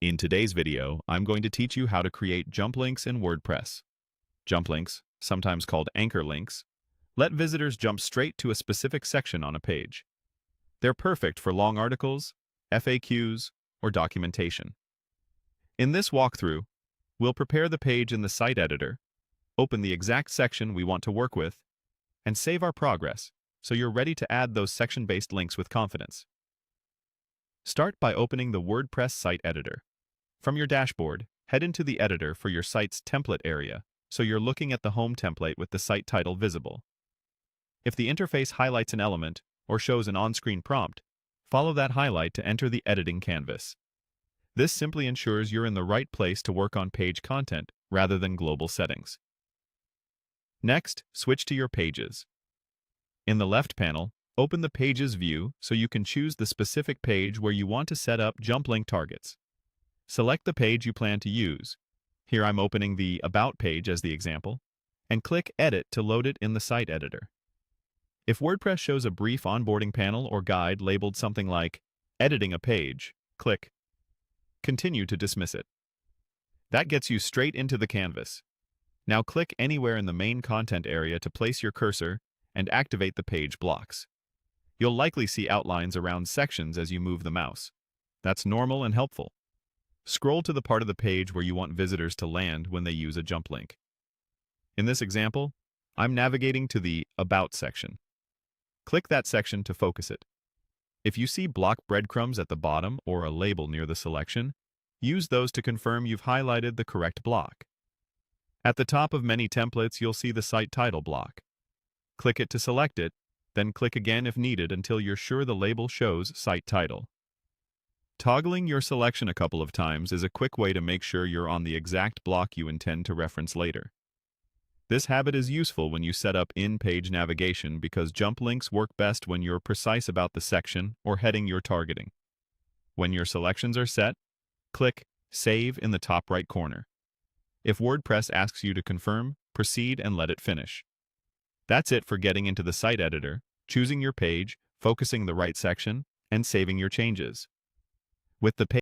In today's video, I'm going to teach you how to create jump links in WordPress. Jump links, sometimes called anchor links, let visitors jump straight to a specific section on a page. They're perfect for long articles, FAQs, or documentation. In this walkthrough, we'll prepare the page in the site editor, open the exact section we want to work with, and save our progress so you're ready to add those section-based links with confidence. Start by opening the WordPress site editor. From your dashboard, head into the editor for your site's template area, so you're looking at the home template with the site title visible. If the interface highlights an element or shows an on-screen prompt, follow that highlight to enter the editing canvas. This simply ensures you're in the right place to work on page content rather than global settings. Next, switch to your pages. In the left panel, open the Pages view so you can choose the specific page where you want to set up jump link targets. Select the page you plan to use. Here I'm opening the About page as the example, and click Edit to load it in the site editor. If WordPress shows a brief onboarding panel or guide labeled something like Editing a Page, click Continue to dismiss it. That gets you straight into the canvas. Now click anywhere in the main content area to place your cursor and activate the page blocks. You'll likely see outlines around sections as you move the mouse. That's normal and helpful. Scroll to the part of the page where you want visitors to land when they use a jump link. In this example, I'm navigating to the About section. Click that section to focus it. If you see block breadcrumbs at the bottom or a label near the selection, use those to confirm you've highlighted the correct block. At the top of many templates, you'll see the site title block. Click it to select it, then click again if needed until you're sure the label shows site title. Toggling your selection a couple of times is a quick way to make sure you're on the exact block you intend to reference later. This habit is useful when you set up in-page navigation because jump links work best when you're precise about the section or heading you're targeting. When your selections are set, click Save in the top right corner. If WordPress asks you to confirm, proceed and let it finish. That's it for getting into the site editor, choosing your page, focusing the right section, and saving your changes. With the page